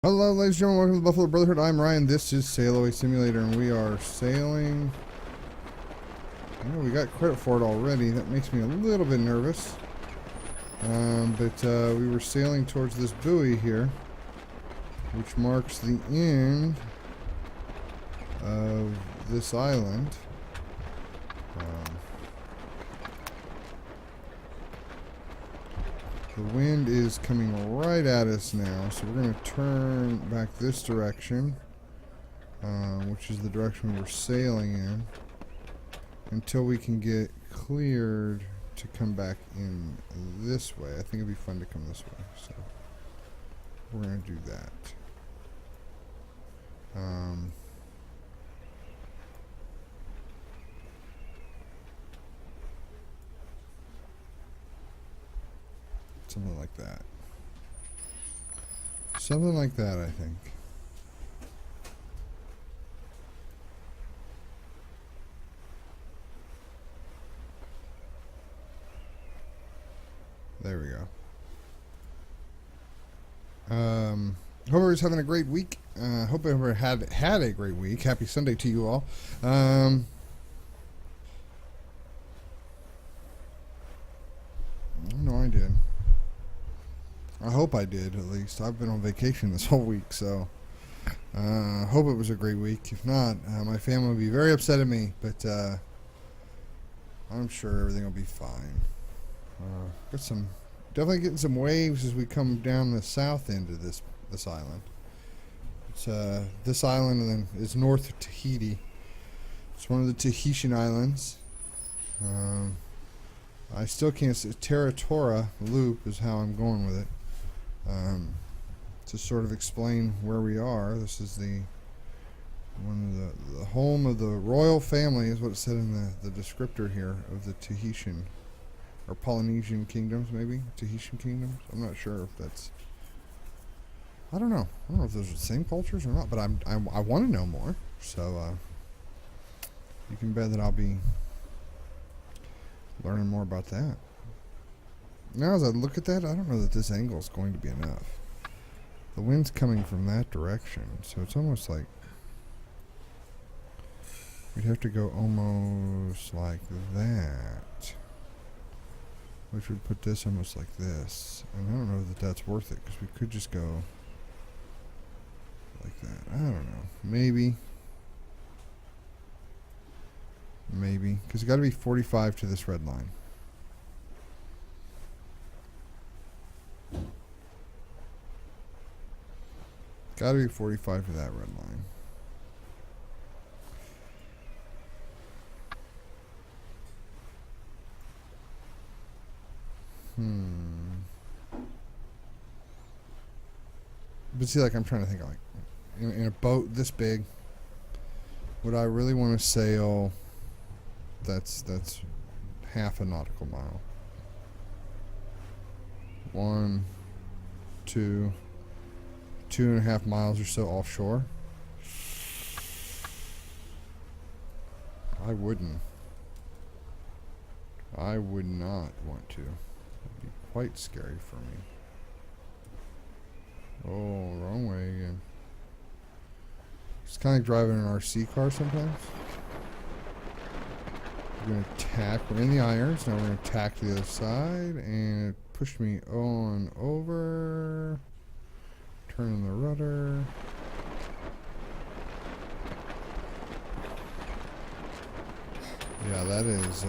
Hello, ladies and gentlemen. Welcome to the Buffalo Brotherhood. I'm Ryan. This is Sailaway Simulator, and we are sailing. We got credit for it already. That makes me a little bit nervous. But we were sailing towards this buoy here, which marks the end of this island. The wind is coming right at us now, so we're going to turn back this direction, which is the direction we were sailing in, until we can get cleared to come back in this way. I think it'd be fun to come this way, so we're going to do that. Something like that. Something like that, I think. There we go. Hope everyone's having a great week. Hope everyone had a great week. Happy Sunday to you all. No, I did. I hope I did, at least. I've been on vacation this whole week, so hope it was a great week. If not, my family will be very upset at me, but I'm sure everything will be fine. Definitely getting some waves as we come down the south end of this island. It's this island, and then it's north of Tahiti. It's one of the Tahitian islands. I still can't say Territora Loop is how I'm going with it. To sort of explain where we are, this is the home of the royal family, is what it said in the descriptor here, of the Tahitian or Polynesian kingdoms, maybe Tahitian kingdoms. I'm not sure if that's. I don't know. I don't know if those are the same cultures or not, but I want to know more. So you can bet that I'll be learning more about that. Now, as I look at that, I don't know that this angle is going to be enough. The wind's coming from that direction, so it's almost like we'd have to go almost like that, which would put this almost like this. And I don't know that that's worth it, because we could just go like that. I don't know. Maybe, because it's got to be 45 to this red line. Got to be 45 to that red line. But see, like, I'm trying to think, like, in a boat this big, would I really want to sail? That's half a nautical mile. 1, 2, 2.5 miles or so offshore. I wouldn't. I would not want to. It'd be quite scary for me. Oh, wrong way again. It's kind of like driving an RC car sometimes. We're going to tack. We're in the irons. Now we're going to tack to the other side. And it pushed me on over. Turning the rudder. Yeah, that is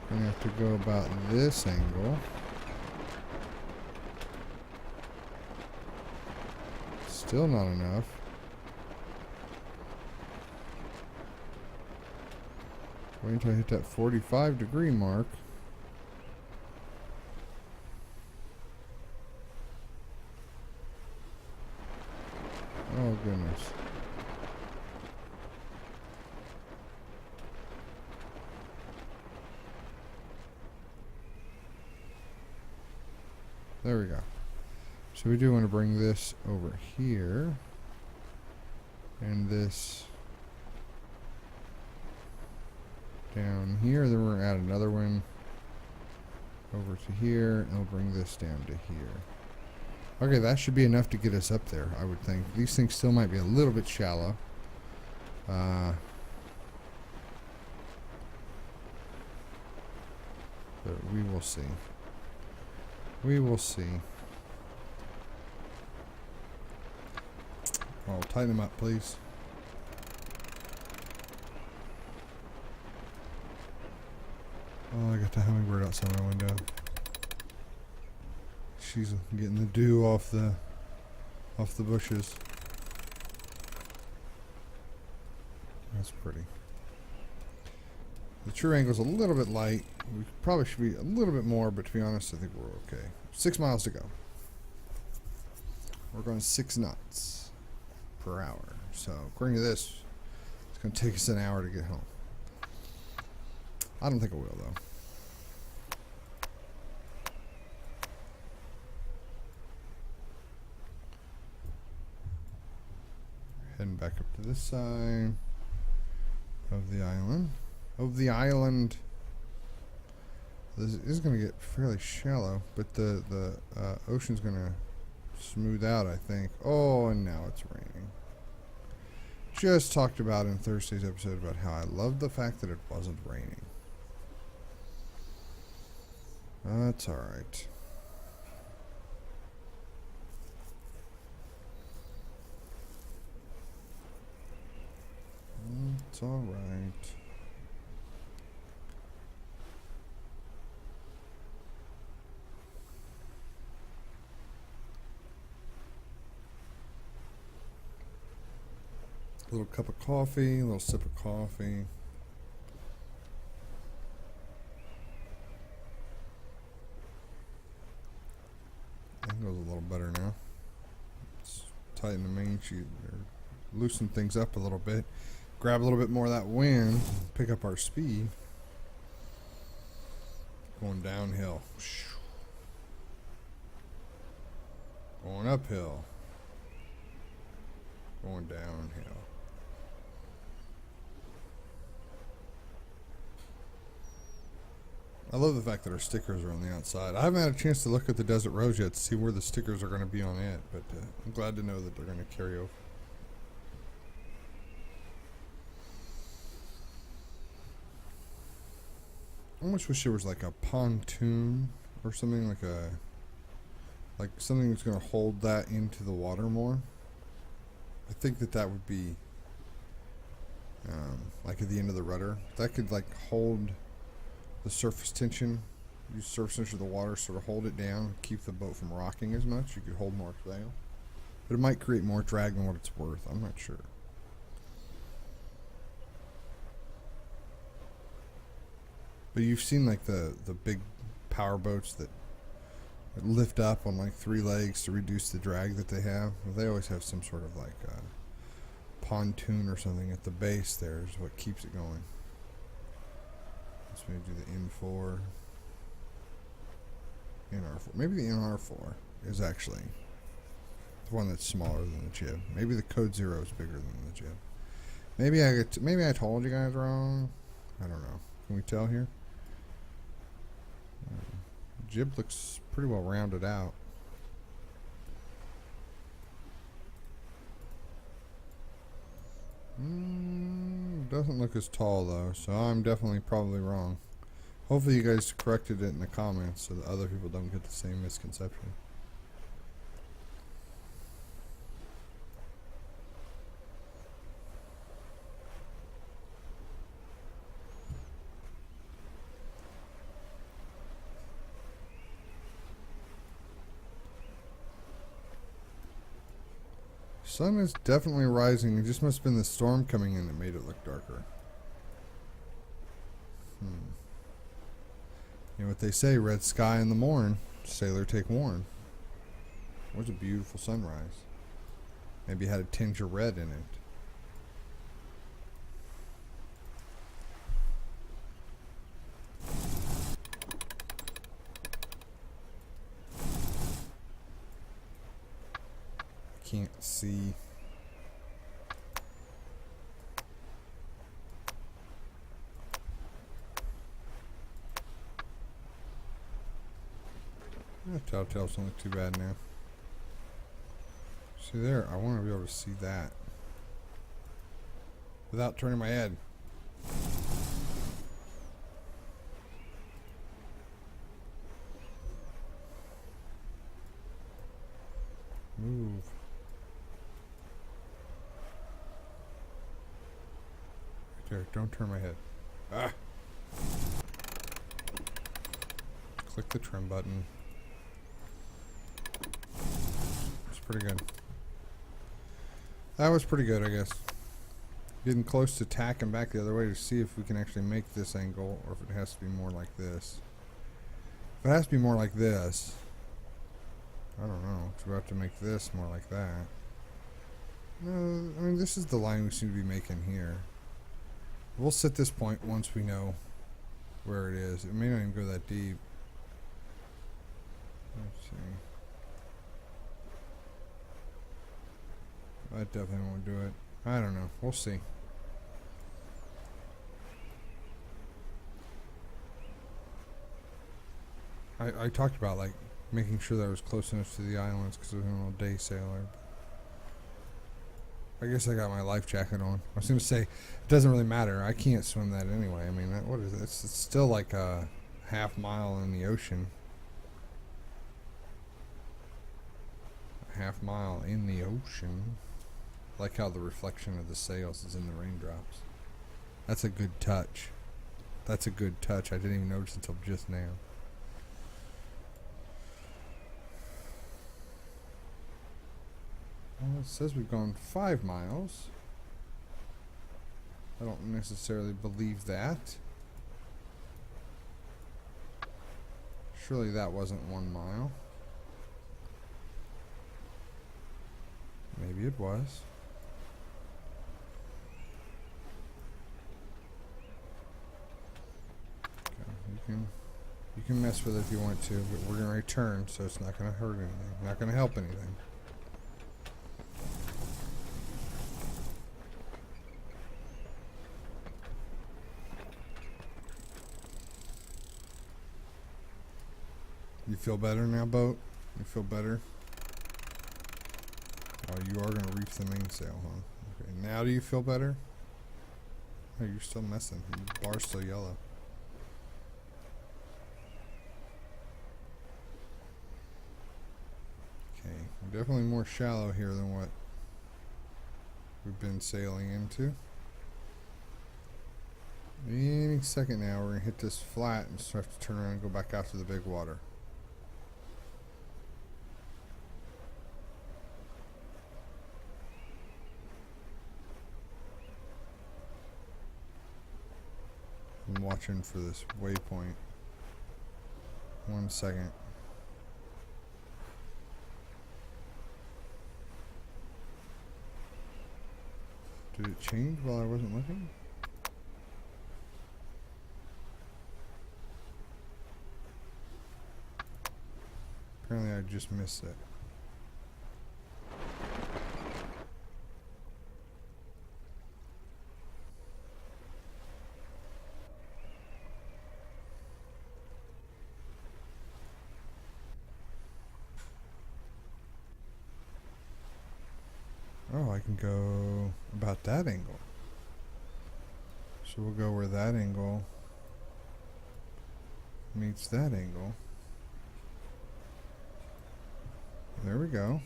gonna have to go about this angle. Still not enough. Wait until I hit that 45-degree mark. Oh, goodness. There we go. So we do want to bring this over here. And this down here. Then we're going to add another one over to here. And we'll bring this down to here. Okay, that should be enough to get us up there, I would think. These things still might be a little bit shallow. But we will see. We will see. Oh, tighten them up, please. Oh, I got the hummingbird outside my window. She's getting the dew off the bushes. That's pretty. The true angle's a little bit light. We probably should be a little bit more, but to be honest, I think we're okay. 6 miles to go. We're going 6 knots per hour. So according to this, it's going to take us an hour to get home. I don't think it will, though. Heading back up to this side of the island. This is going to get fairly shallow, but the ocean's going to smooth out, I think. Oh, and now it's raining. Just talked about in Thursday's episode about how I love the fact that it wasn't raining. That's alright. It's alright. A little cup of coffee, a little sip of coffee. That goes a little better now. Let's tighten the main sheet, or loosen things up a little bit. Grab a little bit more of that wind, pick up our speed. Going downhill. Going uphill. Going downhill. I love the fact that our stickers are on the outside. I haven't had a chance to look at the Desert Rose yet to see where the stickers are going to be on it, but I'm glad to know that they're going to carry over. I almost wish there was like a pontoon or something, like something that's going to hold that into the water more. I think that would be like at the end of the rudder. That could like hold the surface tension. Use surface tension of the water, sort of hold it down, keep the boat from rocking as much. You could hold more sail, but it might create more drag than what it's worth. I'm not sure. But you've seen like the big power boats that lift up on like 3 legs to reduce the drag that they have. Well, they always have some sort of like pontoon or something at the base. There is what keeps it going. Let's maybe do the N4, NR4. Maybe the NR4 is actually the one that's smaller than the jib. Maybe the Code Zero is bigger than the jib. Maybe I told you guys wrong. I don't know. Can we tell here? Jib looks pretty well rounded out. Doesn't look as tall though, so I'm definitely probably wrong. Hopefully you guys corrected it in the comments so that other people don't get the same misconception. Sun is definitely rising. It just must have been the storm coming in that made it look darker. You know what they say, red sky in the morn, sailor take warn. It was a beautiful sunrise. Maybe it had a tinge of red in it. Can't see. Telltales don't look too bad now. See there, I want to be able to see that without turning my head. Move. Right there, don't turn my head. Ah! Click the trim button. It's pretty good. That was pretty good, I guess. Getting close to tacking back the other way to see if we can actually make this angle, or if it has to be more like this. If it has to be more like this, I don't know. It's about to make this more like that. No, I mean, this is the line we seem to be making here. We'll set this point once we know where it is. It may not even go that deep. Let's see. I definitely won't do it. I don't know. We'll see. I talked about like making sure that I was close enough to the islands because I was an old day sailor. I guess I got my life jacket on. I was going to say, it doesn't really matter. I can't swim that anyway. I mean, what is it? It's still like a half mile in the ocean. A half mile in the ocean. I like how the reflection of the sails is in the raindrops. That's a good touch. That's a good touch. I didn't even notice until just now. Well, it says we've gone 5 miles. I don't necessarily believe that. Surely that wasn't 1 mile. Maybe it was. Okay, you can mess with it if you want to, but we're gonna return, so it's not gonna hurt anything. Not gonna help anything. You feel better now, boat? You feel better? Oh, you are going to reef the mainsail, huh? Okay, now do you feel better? Oh, you're still messing. Your bar's still yellow. Okay, we're definitely more shallow here than what we've been sailing into. Any second now, we're going to hit this flat and start to turn around and go back out to the big water. I'm watching for this waypoint. 1 second. Did it change while I wasn't looking? Apparently I just missed it. Oh, I can go about that angle. So we'll go where that angle meets that angle. There we go.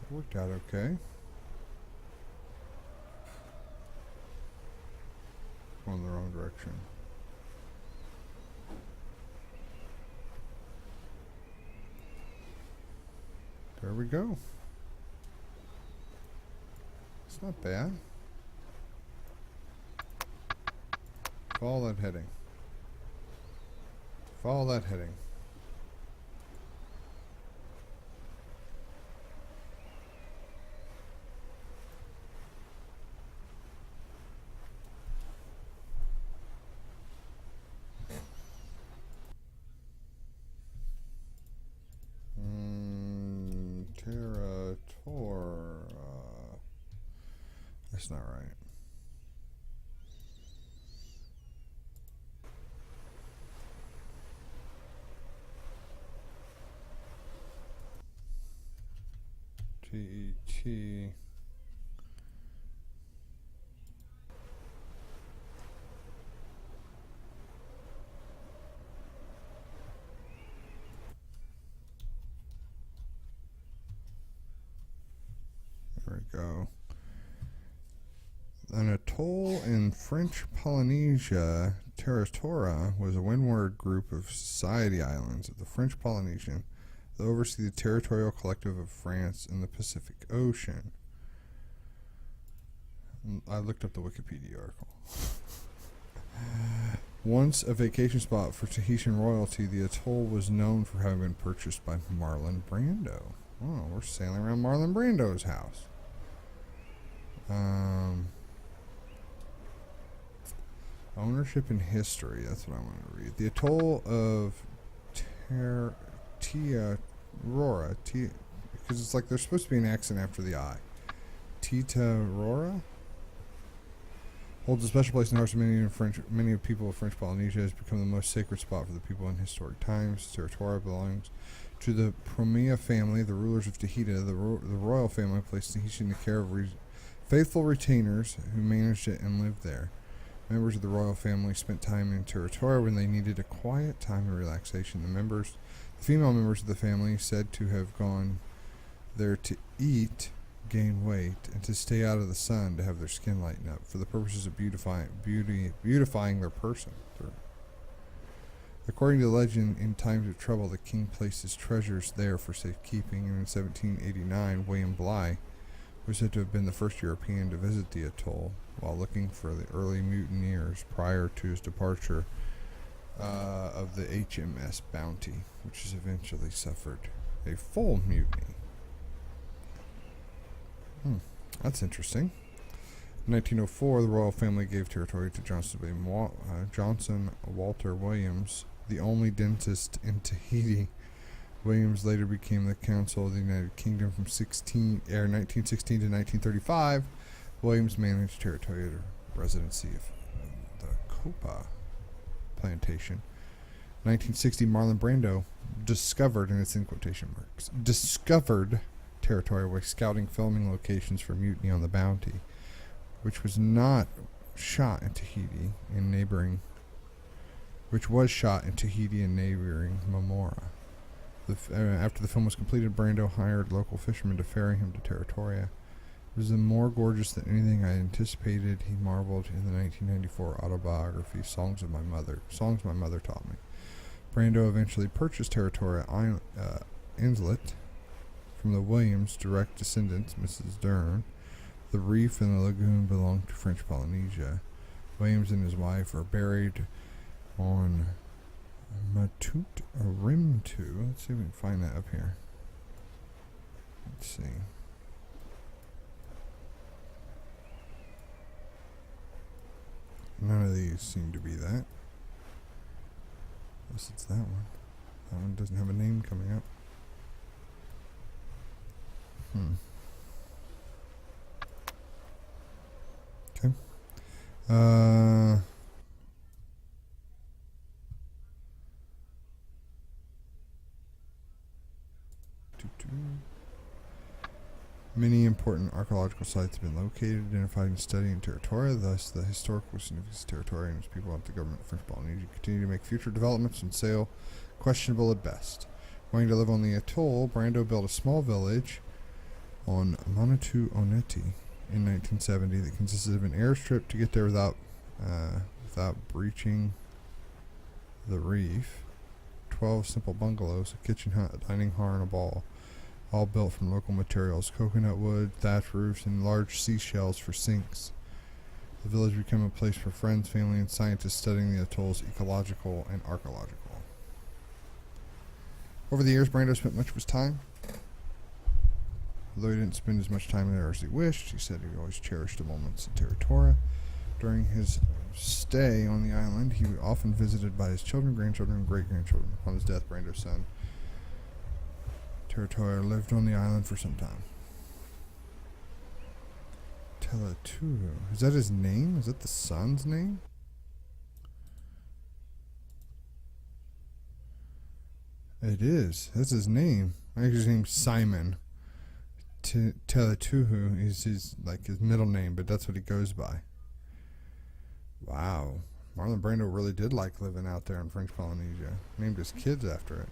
It worked out okay. Going the wrong direction. There we go. It's not bad. Follow that heading. Follow that heading. That's not right. T-E-T. There we go. An atoll in French Polynesia, Territoria, was a windward group of society islands of the French Polynesian that oversee the territorial collective of France in the Pacific Ocean. I looked up the Wikipedia article. Once a vacation spot for Tahitian royalty, the atoll was known for having been purchased by Marlon Brando. Oh, we're sailing around Marlon Brando's house. Ownership and history, that's what I want to read. The atoll of Tiarora, because it's like there's supposed to be an accent after the I. Tiarora holds a special place in the hearts of many people of French Polynesia. Has become the most sacred spot for the people in historic times. Territoria belongs to the Promia family, the rulers of Tahiti. The royal family placed Tahiti in the care of faithful retainers who managed it and lived there. Members of the royal family spent time in Territoria when they needed a quiet time of relaxation. The female members of the family, said to have gone there to eat, gain weight, and to stay out of the sun to have their skin lighten up for the purposes of beautifying their person. According to legend, in times of trouble, the king placed his treasures there for safekeeping, and in 1789, William Bligh was said to have been the first European to visit the atoll while looking for the early mutineers prior to his departure of the HMS Bounty, which has eventually suffered a full mutiny. That's interesting. In 1904, the royal family gave territory to Johnson Walter Williams, the only dentist in Tahiti. Williams later became the Council of the United Kingdom from 1916 to 1935. Williams managed territorial residency of the Copa plantation. 1960, Marlon Brando discovered, and it's in quotation marks, discovered territory by scouting filming locations for mutiny on the Bounty, which was shot in Tahiti and neighboring Mamora. After the film was completed, Brando hired local fishermen to ferry him to Territoria. It was more gorgeous than anything I anticipated, he marveled in the 1994 autobiography, Songs My Mother Taught Me. Brando eventually purchased Territoria Inlet from the Williams' direct descendants, Mrs. Dern. The reef and the lagoon belonged to French Polynesia. Williams and his wife are buried on Matut Rimtu. Let's see if we can find that up here. Let's see. None of these seem to be that. Unless it's that one. That one doesn't have a name coming up. Okay. Many important archaeological sites have been located, identified, and studied in Territoria. Thus, the historical significance of Territoria and its people and the government of French Polynesia continue to make future developments and sail questionable at best. Wanting to live on the atoll, Brando built a small village on Manatu Oneti in 1970 that consisted of an airstrip to get there without breaching the reef, 12 simple bungalows, a kitchen hut, a dining hall, and a ball, all built from local materials, coconut wood, thatch roofs, and large seashells for sinks. The village became a place for friends, family, and scientists studying the atoll's ecological and archaeological. Over the years, Brando spent much of his time. Although he didn't spend as much time there as he wished, he said he always cherished the moments in Territoria. During his stay on the island, he was often visited by his children, grandchildren, and great-grandchildren. Upon his death, Brando's son, Territoria, lived on the island for some time. Teleturu. Is that his name? Is that the son's name? It is. That's his name. I think his name's Simon. Teletuhu is his middle name, but that's what he goes by. Wow. Marlon Brando really did like living out there in French Polynesia. Named his kids after it.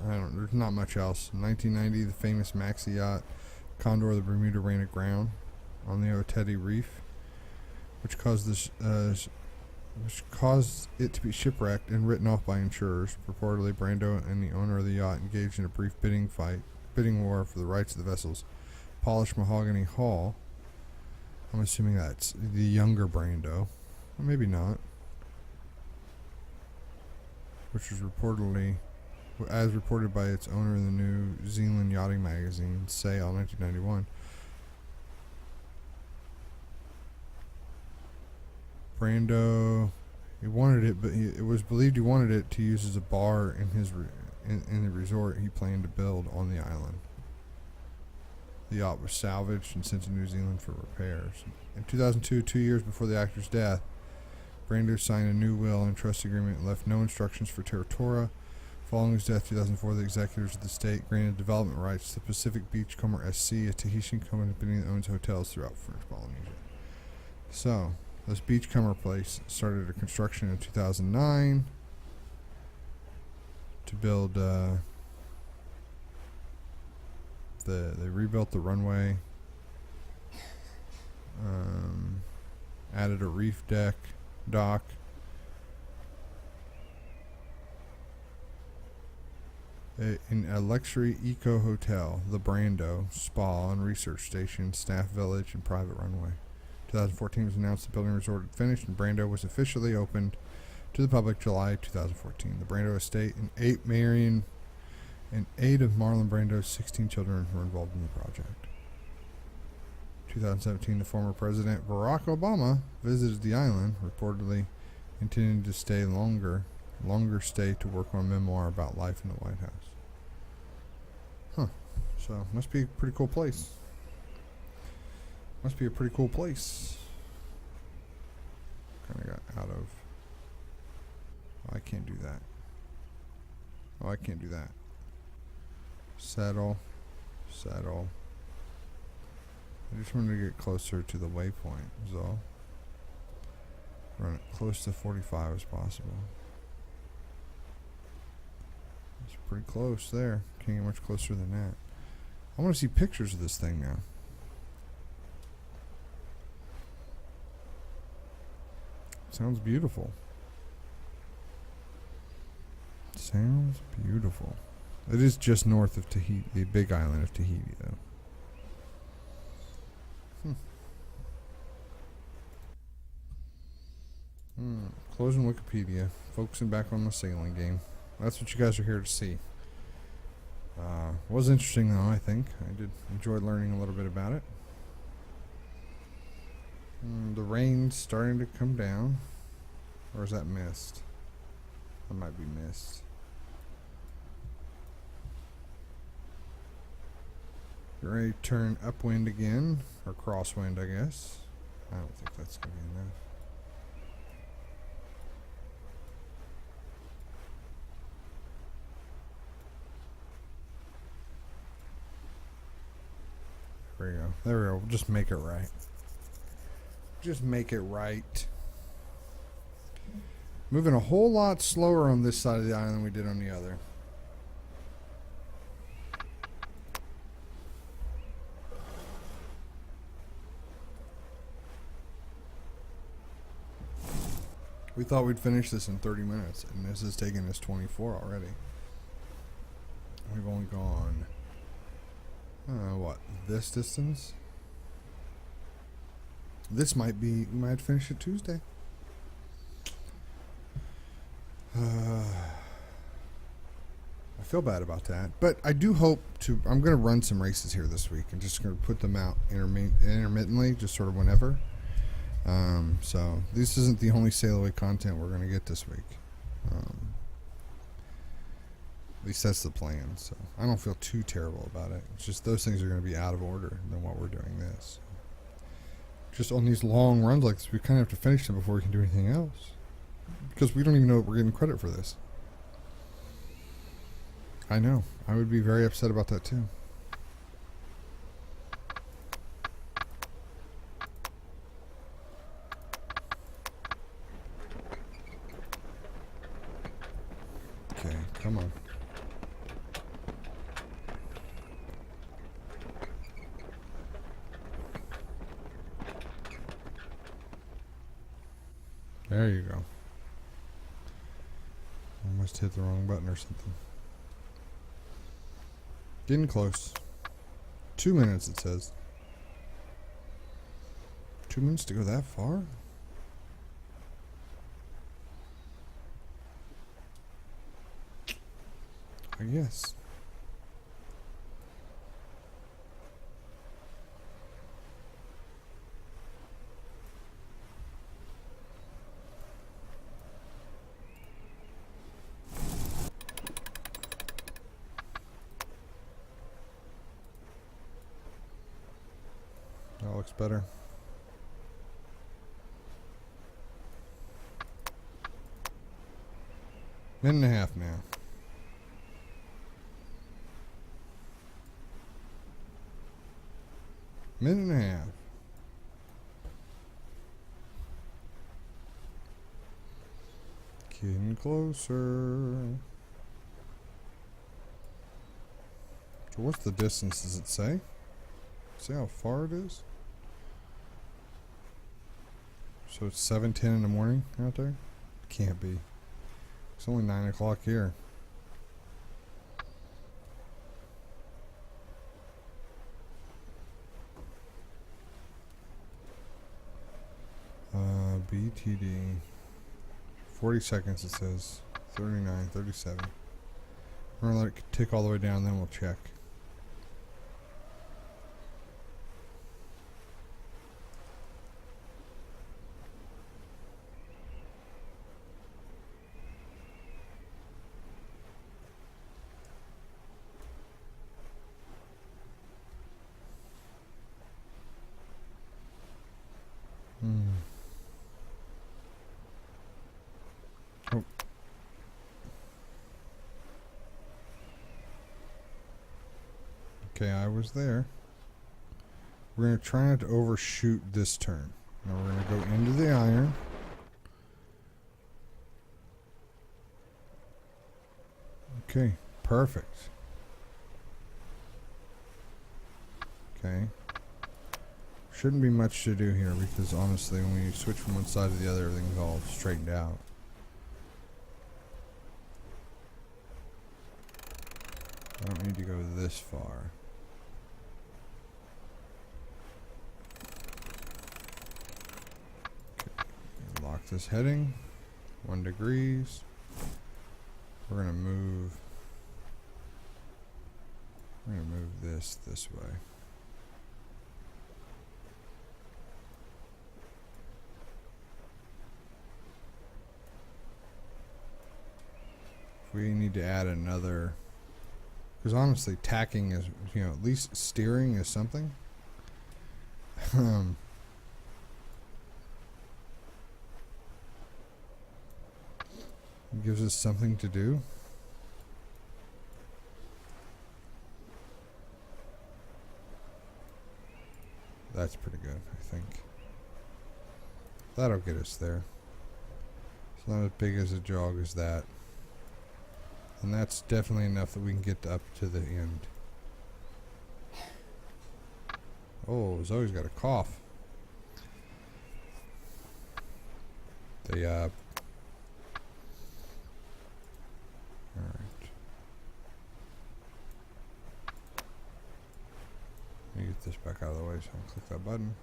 I don't know, there's not much else. In 1990, the famous maxi yacht Condor of the Bermuda ran aground on the Oteti Reef, which caused it to be shipwrecked and written off by insurers. Purportedly, Brando and the owner of the yacht engaged in a brief bidding war for the rights of the vessel's polished mahogany hull. I'm assuming that's the younger Brando, or maybe not, which was reportedly, as reported by its owner in the New Zealand yachting magazine, Sail, 1991. Brando, he wanted it, but it was believed he wanted it to use as a bar in the resort he planned to build on the island. The yacht was salvaged and sent to New Zealand for repairs. In 2002, 2 years before the actor's death, Brando signed a new will and trust agreement and left no instructions for Territora. Following his death in 2004, the executors of the state granted development rights to the Pacific Beachcomber SC, a Tahitian company that owns hotels throughout French Polynesia. So, this Beachcomber place started a construction in 2009 to build, they rebuilt the runway, added a reef dock, a luxury eco hotel, the Brando, spa and research station, staff village, and private runway. 2014 was announced the building resort had finished, and Brando was officially opened to the public July 2014. The Brando estate and 8 of Marlon Brando's 16 children were involved in the project. 2017, the former President Barack Obama visited the island, reportedly intending to stay longer stay to work on a memoir about life in the White House. Huh. So, must be a pretty cool place. Must be a pretty cool place. Kind of got out of... Oh, I can't do that. Oh, I can't do that. Settle. I just wanted to get closer to the waypoint, is all. Run it close to 45 as possible. It's pretty close there. Can't get much closer than that. I want to see pictures of this thing now. Sounds beautiful. Sounds beautiful. It is just north of Tahiti, the big island of Tahiti, though. Closing Wikipedia. Focusing back on the sailing game. That's what you guys are here to see. Was interesting, though, I think. I did enjoy learning a little bit about it. The rain's starting to come down. Or is that mist? That might be mist. You're ready to turn upwind again. Or crosswind, I guess. I don't think that's going to be enough. There we go. There we go. We'll just make it right. Just make it right. Moving a whole lot slower on this side of the island than we did on the other. We thought we'd finish this in 30 minutes, and this is taking us 24 already. We've only gone, what, this distance? This might be, we might finish it Tuesday. I feel bad about that, but I do hope to. I'm going to run some races here this week and just going to put them out intermittently, just sort of whenever. So this isn't the only Sailaway content we're going to get this week. least that's the plan. So I don't feel too terrible about it. It's just those things are going to be out of order than what we're doing this. Just on these long runs like this, we kind of have to finish them before we can do anything else. Because we don't even know if we're getting credit for this. I know. I would be very upset about that too. Okay, come on. There you go. Almost hit the wrong button or something. Getting close. 2 minutes, it says. 2 minutes to go that far? I guess. That looks better. Minute and a half now. Minute and a half. Getting closer. So what's the distance? Does it say? See how far it is? So it's 7:10 in the morning out there? Can't be. It's only 9 o'clock here. BTD. 40 seconds it says. 39, 37. We're gonna let it tick all the way down, then we'll check. Oh. Okay, I was there. We're going to try not to overshoot this turn. Now we're going to go into the iron. Okay, perfect. Okay. Shouldn't be much to do here because honestly when you switch from one side to the other everything's all straightened out. I don't need to go this far. Okay. Lock this heading. 1 degrees. We're gonna move this way. We need to add another, because honestly tacking is, you know, at least steering is something. It gives us something to do. That's pretty good, I think. That'll get us there. It's not as big as a jog as that. And that's definitely enough that we can get up to the end. Oh, Zoe's got a cough. Alright. Let me get this back out of the way so I'll click that button.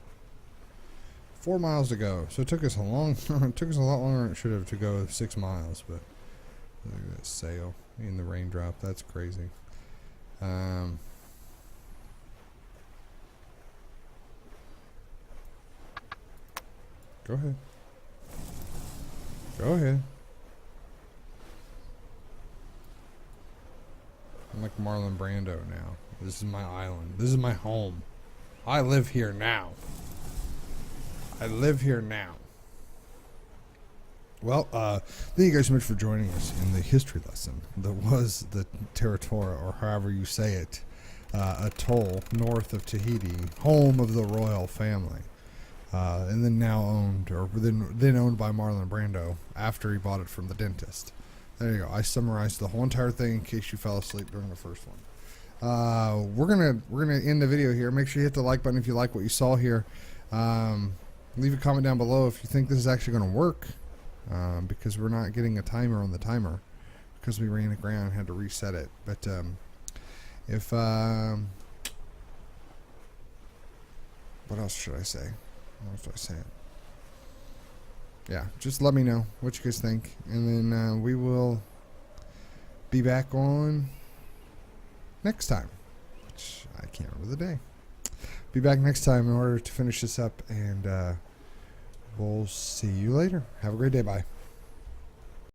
4 miles to go. So it took us a long it took us a lot longer than it should have to go 6 miles, but look at that sail in the raindrop. That's crazy. Go ahead. Go ahead. I'm like Marlon Brando now. This is my island. This is my home. I live here now. I live here now. Well, thank you guys so much for joining us in the history lesson that was the Territora, or however you say it, atoll north of Tahiti, home of the royal family, and then now owned, or then owned by Marlon Brando after he bought it from the dentist. There you go. I summarized the whole entire thing in case you fell asleep during the first one. We're gonna end the video here. Make sure you hit the like button if you like what you saw here. Leave a comment down below if you think this is actually going to work. Because we're not getting a timer on the timer because we ran aground and had to reset it. But if what else should I say? What else do I say? Yeah, just let me know what you guys think, and then we will be back on next time, which I can't remember the day. Be back next time in order to finish this up, and we'll see you later. Have a great day. Bye.